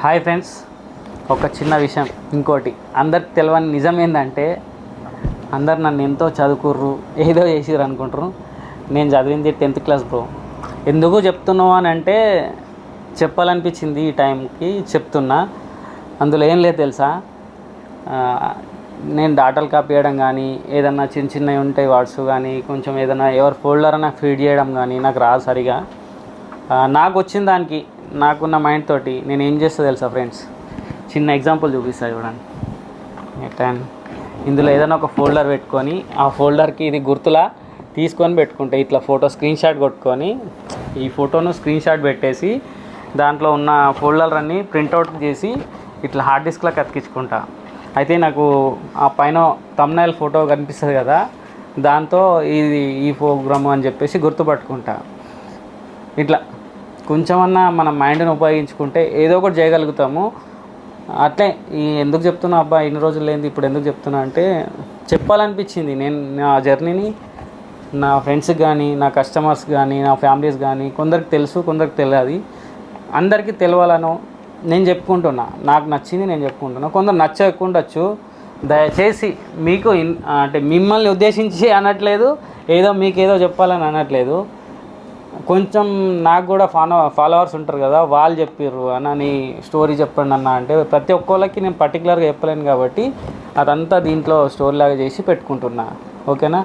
Hi friends, ఒక చిన్న విషయం. ఇంకోటి అందరికి తెలియని నిజం ఏంటంటే, అందరు నన్ను ఎంతో చదువుకుర్రు, ఏదో చేసిర్రు అనుకుంటారు. నేను చదివింది 10th క్లాస్ బ్రో. ఎందుకు చెప్తున్నావు అని అంటే చెప్పాలనిపించింది, ఈ టైంకి చెప్తున్నా. అందులో ఏం లేదు తెలుసా, నేను డాటాలు కాపీ చేయడం కానీ, ఏదన్నా చిన్న చిన్నవి ఉంటాయి వాట్స్ కానీ, కొంచెం ఏదైనా ఎవరి ఫోల్డర్ అయినా ఫీడ్ చేయడం కానీ నాకు రాదు సరిగా. నాకు వచ్చిన దానికి, నాకున్న మైండ్ తోటి నేను ఏం చేస్తా తెలుసా ఫ్రెండ్స్, చిన్న ఎగ్జాంపుల్ చూపిస్తా చూడండి. ఇందులో ఏదైనా ఒక ఫోల్డర్ పెట్టుకొని, ఆ ఫోల్డర్కి ఇది గుర్తులా తీసుకొని పెట్టుకుంటే, ఇట్లా ఫోటో స్క్రీన్ షాట్ కొట్టుకొని, ఈ ఫోటోను స్క్రీన్ షాట్ పెట్టేసి దాంట్లో ఉన్న ఫోల్డర్ అన్నీ ప్రింట్అవుట్ చేసి ఇట్లా హార్డ్ డిస్క్లో అతికించుకుంటా. అయితే నాకు ఆ పైన థంబ్నైల్ ఫోటో కనిపిస్తుంది కదా, దాంతో ఇది ఈ ప్రోగ్రామ్ అని చెప్పేసి గుర్తుపట్టుకుంటా. ఇట్లా కొంచెమన్నా మన మైండ్ని ఉపయోగించుకుంటే ఏదో ఒకటి చేయగలుగుతాము. అట్లే ఎందుకు చెప్తున్నా అబ్బా ఇన్ని రోజులు లేనిది ఇప్పుడు ఎందుకు చెప్తున్నా అంటే, చెప్పాలనిపించింది. నేను నా జర్నీని నా ఫ్రెండ్స్కి కానీ, నా కస్టమర్స్ కానీ, నా ఫ్యామిలీస్ కానీ, కొందరికి తెలుసు, కొందరికి తెలియదు. అందరికీ తెలవాలనో నేను చెప్పుకుంటున్నా, నాకు నచ్చింది నేను చెప్పుకుంటున్నా. కొందరు నచ్చకుండొచ్చు. దయచేసి మీకు అంటే మిమ్మల్ని ఉద్దేశించి అనట్లేదు, ఏదో మీకేదో చెప్పాలని అనట్లేదు. కొంచెం నాకు కూడా ఫాలోవర్స్ ఉంటారు కదా, వాళ్ళు చెప్పారు అన్న నీ స్టోరీ చెప్పండి అన్న అంటే, ప్రతి ఒక్కళ్ళకి నేను పర్టికులర్గా చెప్పలేను కాబట్టి అదంతా దీంట్లో స్టోరీ లాగా చేసి పెట్టుకుంటున్నా. ఓకేనా?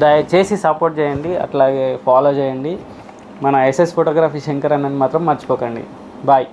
దయచేసి సపోర్ట్ చేయండి, అట్లాగే ఫాలో చేయండి. మన ఎస్ఎస్ ఫోటోగ్రఫీ శంకర్ అన్నని మాత్రం మర్చిపోకండి. బాయ్.